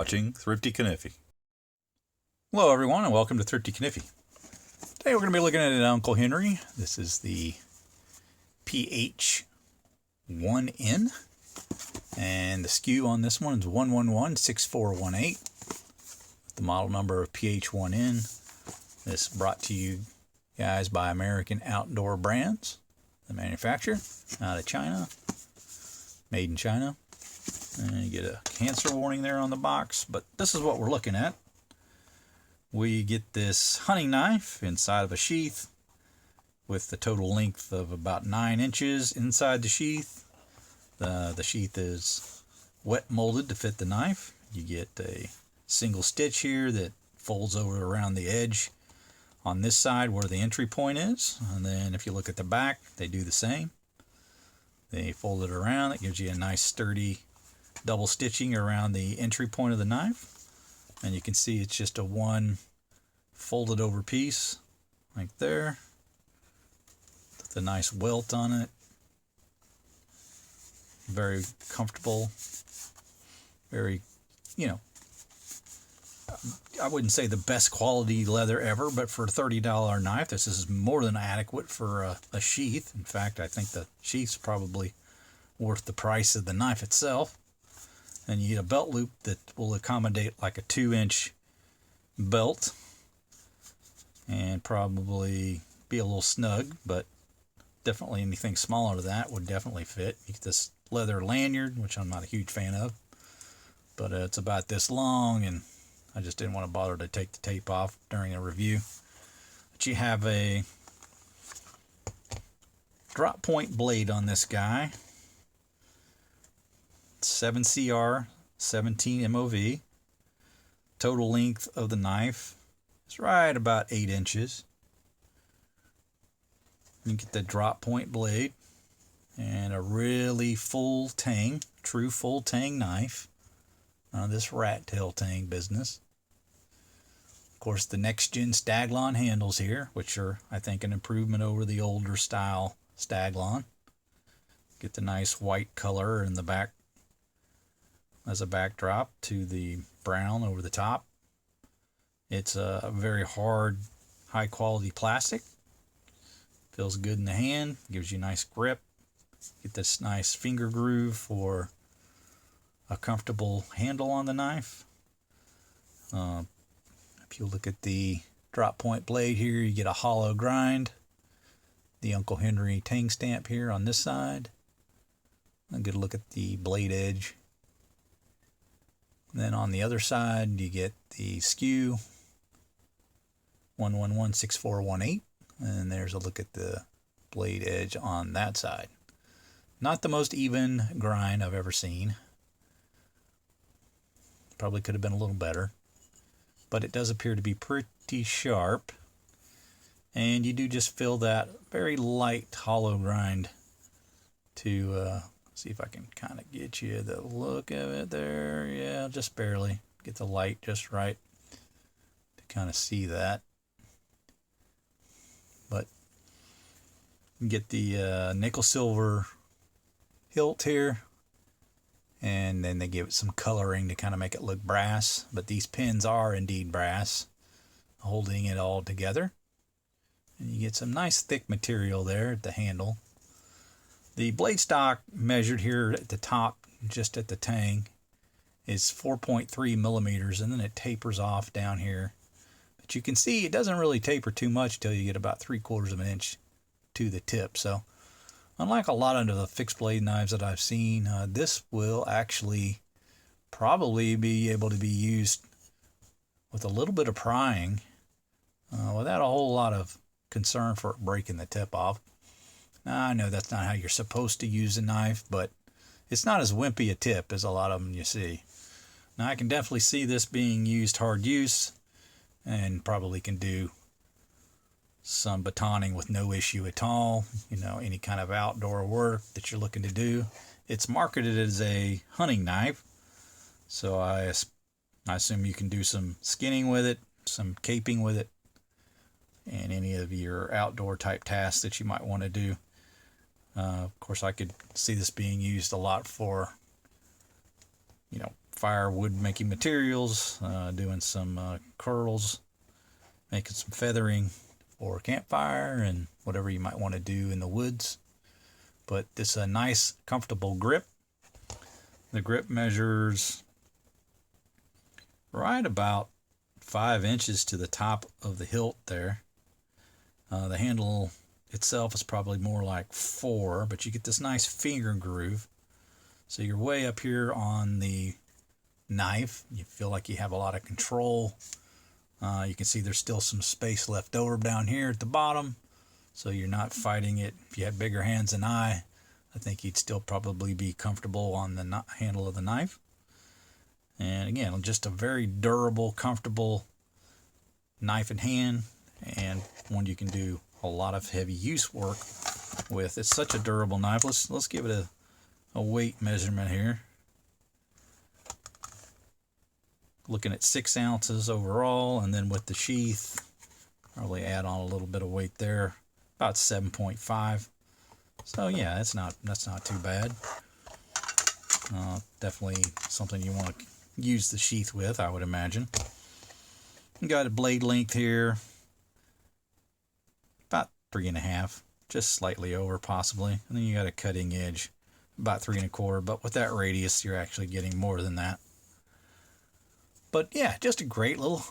watching Thrifty Kaniffy. Hello everyone and welcome to Thrifty Kaniffy. Today we're going to be looking at an Uncle Henry. This is the PH1N and the SKU on this one is 1116418. The model number of PH1N. This brought to you guys by American Outdoor Brands, the manufacturer out of China, made in China. And you get a cancer warning there on the box, but this is what we're looking at. We get this hunting knife inside of a sheath with the total length of about 9 inches inside the sheath. The sheath is wet molded to fit the knife. You get a single stitch here that folds over around the edge on this side where the entry point is, and then if you look at the back, they do the same. They fold it around. It gives you a nice sturdy double stitching around the entry point of the knife, and you can see it's just a one folded over piece like there with a nice welt on it. Very comfortable, very, I wouldn't say the best quality leather ever, but for a $30 knife, this is more than adequate for a sheath. In fact, I think the sheath's probably worth the price of the knife itself. And you get a belt loop that will accommodate like a 2-inch belt and probably be a little snug, but definitely anything smaller than that would definitely fit. You get this leather lanyard, which I'm not a huge fan of, but it's about this long, and I just didn't want to bother to take the tape off during a review. But you have a drop point blade on this guy. 7CR 17 MOV. Total length of the knife is right about 8 inches. You get the drop point blade and a really full tang, true full tang knife. This rat tail tang business. Of course, the next gen Staglon handles here, which are, I think, an improvement over the older style Staglon. Get the nice white color in the back as a backdrop to the brown over the top. It's a very hard, high quality plastic. Feels good in the hand, gives you a nice grip. Get this nice finger groove for a comfortable handle on the knife. If you look at the drop point blade here, you get a hollow grind. The Uncle Henry tang stamp here on this side. A good look at the blade edge. Then on the other side, you get the SKU 1116418, and there's a look at the blade edge on that side. Not the most even grind I've ever seen. Probably could have been a little better, but it does appear to be pretty sharp, and you do just feel that very light hollow grind to see if I can kind of get you the look of it there. Yeah, just barely. Get the light just right to kind of see that. But you get the nickel silver hilt here, and then they give it some coloring to kind of make it look brass. But these pins are indeed brass, holding it all together. And you get some nice thick material there at the handle. The blade stock measured here at the top, just at the tang, is 4.3 millimeters, and then it tapers off down here. But you can see it doesn't really taper too much till you get about 3/4 of an inch to the tip. So unlike a lot of the fixed blade knives that I've seen, this will actually probably be able to be used with a little bit of prying without a whole lot of concern for breaking the tip off. Now, I know that's not how you're supposed to use a knife, but it's not as wimpy a tip as a lot of them you see. Now, I can definitely see this being used hard use, and probably can do some batoning with no issue at all. Any kind of outdoor work that you're looking to do. It's marketed as a hunting knife, so I assume you can do some skinning with it, some caping with it, and any of your outdoor type tasks that you might want to do. Of course, I could see this being used a lot for, firewood making materials, doing some curls, making some feathering for campfire and whatever you might want to do in the woods. But this is a nice comfortable grip. The grip measures right about 5 inches to the top of the hilt there. The handle itself is probably more like 4, but you get this nice finger groove. So you're way up here on the knife. You feel like you have a lot of control. You can see there's still some space left over down here at the bottom, so you're not fighting it. If you had bigger hands than I think you'd still probably be comfortable on the handle of the knife. And again, just a very durable, comfortable knife in hand, and one you can do a lot of heavy use work with. It's such a durable knife. Let's give it a weight measurement here. Looking at 6 ounces overall, and then with the sheath, probably add on a little bit of weight there, about 7.5. So yeah, that's not too bad. Definitely something you want to use the sheath with, I would imagine. You got a blade length here, about 3.5, just slightly over possibly, and then you got a cutting edge about 3.25. But with that radius, you're actually getting more than that. But yeah, just a great little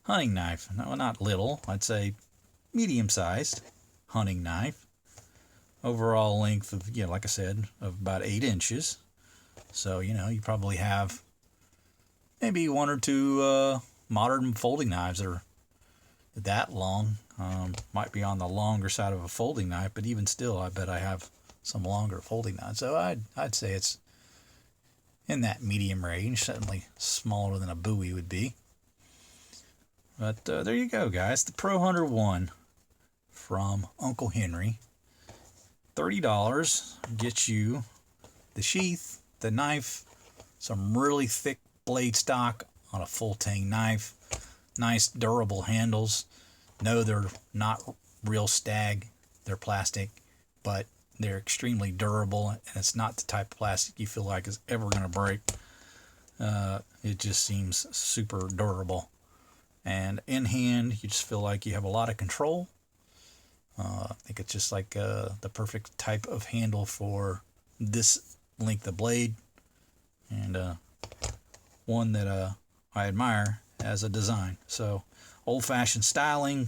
hunting knife. No, not little, I'd say medium-sized hunting knife. Overall length of, like I said, of about 8 inches. So, you probably have maybe 1 or 2 modern folding knives that are that long. Might be on the longer side of a folding knife, but even still, I bet I have some longer folding knives. So I'd say it's in that medium range, certainly smaller than a Bowie would be. But there you go, guys. The Pro Hunter 1 from Uncle Henry. $30 gets you the sheath, the knife, some really thick blade stock on a full tang knife, nice durable handles. No, they're not real stag, they're plastic, but they're extremely durable, and it's not the type of plastic you feel like is ever going to break. It just seems super durable. And in hand, you just feel like you have a lot of control. I think it's just like the perfect type of handle for this length of blade, and one that I admire as a design. So old-fashioned styling,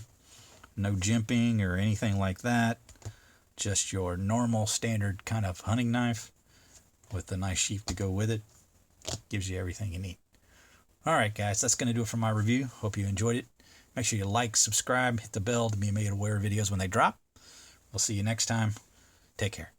no jimping or anything like that. Just your normal standard kind of hunting knife with a nice sheath to go with it. Gives you everything you need. Alright guys, that's going to do it for my review. Hope you enjoyed it. Make sure you like, subscribe, hit the bell to be made aware of videos when they drop. We'll see you next time. Take care.